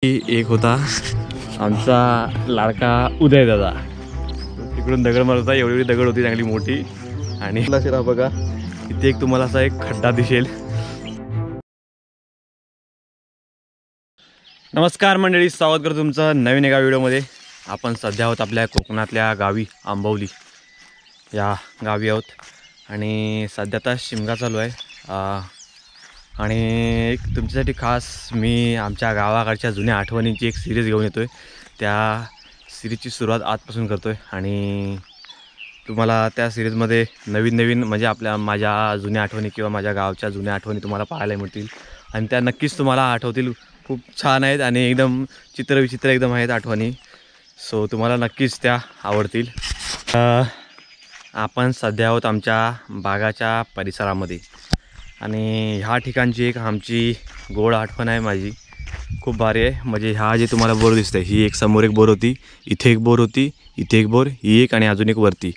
एक होता आमचा लाडका उदय दादा, तिकडून दगड मारत होता. एवढी दगड होती चांगली मोठी. आणि बघा इथे एक तुम्हाला असा एक खड्डा दिसेल. नमस्कार मंडळी, स्वागत करतो तुमचं नवीन एका व्हिडिओमध्ये. आपण सध्या आहोत आपल्या कोकणातल्या गावी आंबवली या गावी आहोत. आणि सध्या आता शिमगा चालू आहे. आणि एक तुमच्यासाठी खास मी आमच्या गावाकडच्या जुन्या आठवणींची एक सिरीज घेऊन येतो आहे. त्या सिरीजची सुरुवात आजपासून करतो आहे. आणि तुम्हाला त्या सिरीजमध्ये नवीन म्हणजे माझ्या जुन्या आठवणी किंवा माझ्या गावच्या जुन्या आठवणी तुम्हाला पाहायला मिळतील. आणि त्या नक्कीच तुम्हाला आठवतील. खूप छान आहेत आणि एकदम चित्रविचित्र एकदम आहेत आठवणी. सो तुम्हाला नक्कीच त्या आवडतील. आपण सध्या आहोत आमच्या बागाच्या परिसरामध्ये. आणि ह्या ठिकाणची एक आमची गोड आठवण आहे माझी, खूप भारी आहे. म्हणजे ह्या जे तुम्हाला बोर दिसतं ही एक समोर एक बोर होती, इथे एक बोर होती, इथे एक बोर, ही एक आणि अजून एक वरती.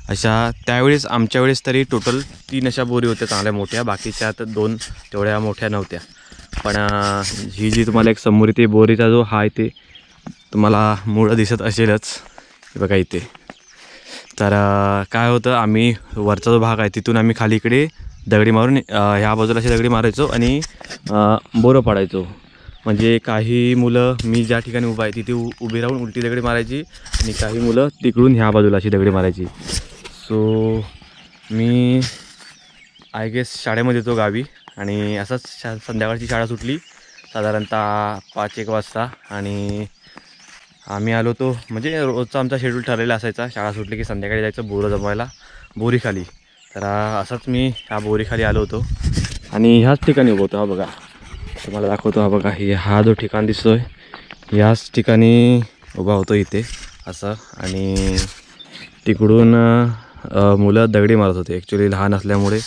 अशा त्यावेळेस आमच्या वेळेस तरी टोटल 3 अशा बोरी होत्या चांगल्या मोठ्या. बाकीच्या 2 तेवढ्या मोठ्या नव्हत्या. पण ही जी तुम्हाला एक समोर इथे बोरीचा जो हा इथे तुम्हाला मुळं दिसत असेलच बघा इथे. तर काय होतं, आम्ही वरचा जो भाग आहे तिथून आम्ही खाली इकडे दगडी मारून ह्या बाजूला अशी दगडी मारायचो आणि बोरं पाडायचो. म्हणजे काही मुलं मी ज्या ठिकाणी उभा आहे तिथे उभी राहून उलटी दगडी मारायची आणि काही मुलं तिकडून ह्या बाजूला अशी दगडी मारायची. सो मी आय गेस शाळेमध्ये येतो गावी. आणि असंच संध्याकाळची शाळा सुटली साधारणतः 5-1 वाजता. आणि आम्ही आलो तो म्हणजे रोजचा आमचा शेड्यूल ठरलेला असायचा, शाळा सुटली की संध्याकाळी जायचं बोरं जमवायला बोरीखाली. तर असंच मी ह्या बोरीखाली आलो होतो आणि ह्याच ठिकाणी उभं होतो. हा बघा तुम्हाला दाखवतो. हा बघा हा जो ठिकाण दिसतोय ह्याच ठिकाणी उभा होतो इथे असं. आणि तिकडून मुलं दगडी मारत होते. ॲक्च्युली लहान असल्यामुळे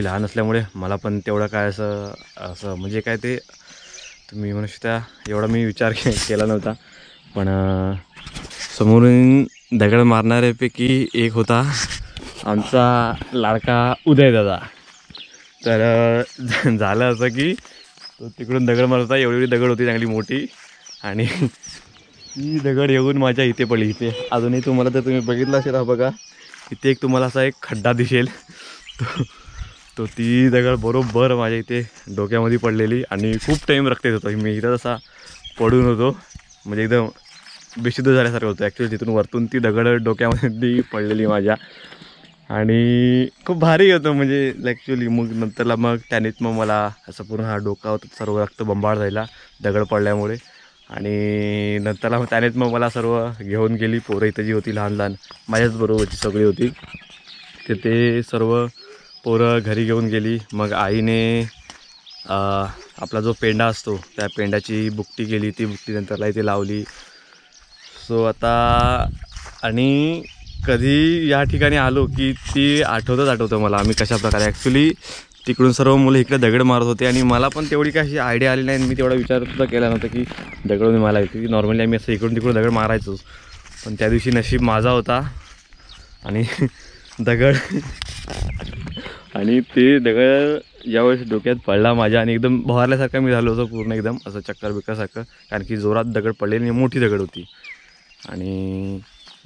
लहान असल्यामुळे मला पण तेवढं काय असं म्हणजे काय ते तुम्ही म्हणू शकता एवढा मी विचार केला नव्हता. पण समोरून दगड मारणाऱ्यापैकी एक होता आमचा लाडका उदय दादा. तर झालं असं की तो तिकडून दगड मारत होता. एवढी दगड होती चांगली मोठी. आणि ती दगड येऊन माझ्या इथे पडली. इथे अजूनही तुम्हाला जर तुम्ही बघितलं असेल, हा बघा इथे एक तुम्हाला असा एक खड्डा दिसेल. तो ती दगड बरोबर माझ्या इथे डोक्यामध्ये पडलेली. आणि खूप टाईम रक्त येत होता. मी इथं तसा पडून होतो म्हणजे एकदम बेशुद्ध झाल्यासारखं होतं. ॲक्च्युली तिथून वरतून ती दगड डोक्यामध्ये पडलेली माझ्या. आणि खूप भारी होतं म्हणजे ॲक्च्युली. मग नंतरला त्यानेच मला असं पूर्ण हा डोका होता सर्व रक्त बंबाळ झाला दगड पडल्यामुळे. आणि नंतरला त्यानेच मला सर्व घेऊन गेली. पोरं इथं जी होती लहान लहान माझ्याच बरोबरची सगळी होती ते सर्व पोरं घरी घेऊन गेली. मग आईने आपला जो पेंडा असतो त्या पेंड्याची बुकटी केली. ती बुकटी नंतरला इथे लावली. सो आता आणि कधी या ठिकाणी आलो की ती आठवतं मला आम्ही कशाप्रकारे ॲक्च्युली तिकडून सर्व मुलं इकडे दगड मारत होते. आणि मला पण तेवढी काही अशी आयडिया आली नाही. मी तेवढा विचारसुद्धा केला नव्हता की दगड मला येते. की नॉर्मली आम्ही असं इकडून तिकडून दगड मारायचोच. पण त्या दिवशी नशीब माझा होता आणि दगड आणि ते दगड यावेळेस डोक्यात पडला माझ्या. आणि एकदम भवारल्यासारखं मी झालो होतो पूर्ण एकदम असं चक्कर बिक्करसारखं. कारण की जोरात दगड पडलेली आणि मोठी दगड होती. आणि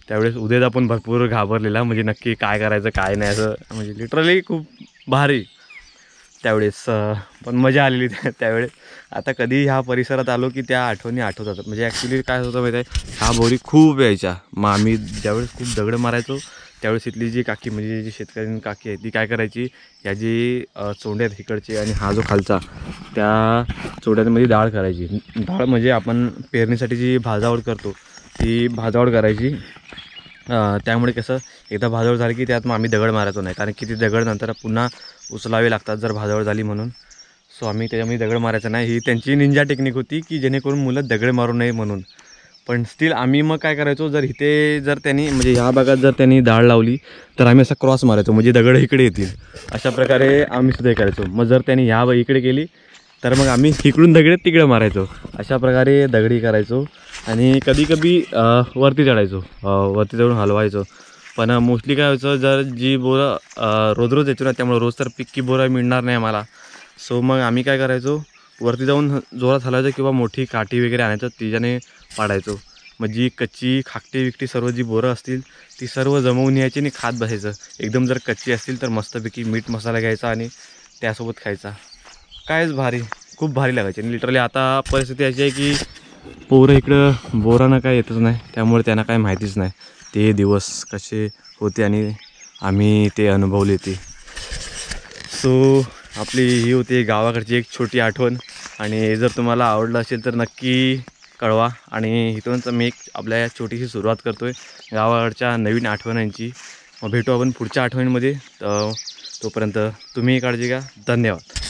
त्यावेळेस उदयदा पण भरपूर घाबरलेला म्हणजे नक्की काय करायचं काय नाही असं. म्हणजे लिटरली खूप भारी त्यावेळेस. पण मजा आलेली त्यावेळेस. आता कधी ह्या परिसरात आलो की त्या आठवणी आठवतात. म्हणजे ॲक्च्युली काय होतं माहिती आहे, ह्या बोरी खूप यायच्या. मग आम्ही ज्यावेळेस खूप दगड मारायचो त्यावेळेस इथली जी काकी म्हणजे जी शेतकऱ्यांनी काकी आहे ती काय करायची, ह्या जी चोंड्या आहेत इकडचे आणि हा जो खालचा त्या चोंड्यांमध्ये डाळ करायची. डाळ म्हणजे आपण पेरणीसाठी जी भाजावड करतो ती भाजावड करायची. त्यामुळे कसं एकदा भाजावड झाली की त्यात मग आम्ही दगड मारायचो नाही. कारण की ती दगड नंतर पुन्हा उचलावे लागतात जर भाजावड झाली म्हणून. सो आम्ही त्याच्यामध्ये दगड मारायचं नाही. ही त्यांची निंजा टेक्निक होती की जेणेकरून मुलं दगड मारू नये म्हणून. पण स्टील आम्ही मग काय करायचो, जर त्यांनी म्हणजे ह्या भागात जर त्यांनी डाळ लावली तर आम्ही असा क्रॉस मारायचो म्हणजे दगड इकडे येतील. अशा प्रकारे आम्ही सुद्धा करायचो. मग जर त्यांनी ह्या इकडे केली तर मग आम्ही इकडून दगड तिकडे मारायचो. अशा प्रकारे दगडी करायचो. आणि कधी वरती चढायचो, वरती चढून हलवायचो. पण मोस्टली काय व्हायचं, जर जी बोरं रोज यायचो ना त्यामुळे रोज तर पिक्की बोरं मिळणार नाही आम्हाला. सो मग आम्ही काय करायचो, वरती जाऊन जोरात हलायचं किंवा मोठी काठी वगैरे आणायचं तिच्याने पाडायचो. मग जी कच्ची खाकटी विकटी सर्व जी बोरं असतील ती सर्व जमवून यायची आणि खात बसायचं. एकदम जर कच्ची असतील तर मस्तपैकी मीठ मसाला घ्यायचा आणि त्यासोबत खायचा. कायच भारी, खूप भारी लागायची. आणि लिटरली आता परिस्थिती अशी आहे की पोरं इकडं बोरानं काय येतच नाही, त्यामुळे त्यांना काय माहितीच नाही ते दिवस कसे होते आणि आम्ही ते अनुभवले ते. सो आपली ही होती गावाकडची एक छोटी आठवण. आणि जर तुम्हाला आवडलं असेल तर नक्की कळवा. आणि इथूनच मी एक आपल्या छोटीशी सुरुवात करतो आहे गावाकडच्या नवीन आठवणांची. मग भेटू आपण पुढच्या आठवणींमध्ये. तोपर्यंत तुम्ही काळजी घ्या. धन्यवाद.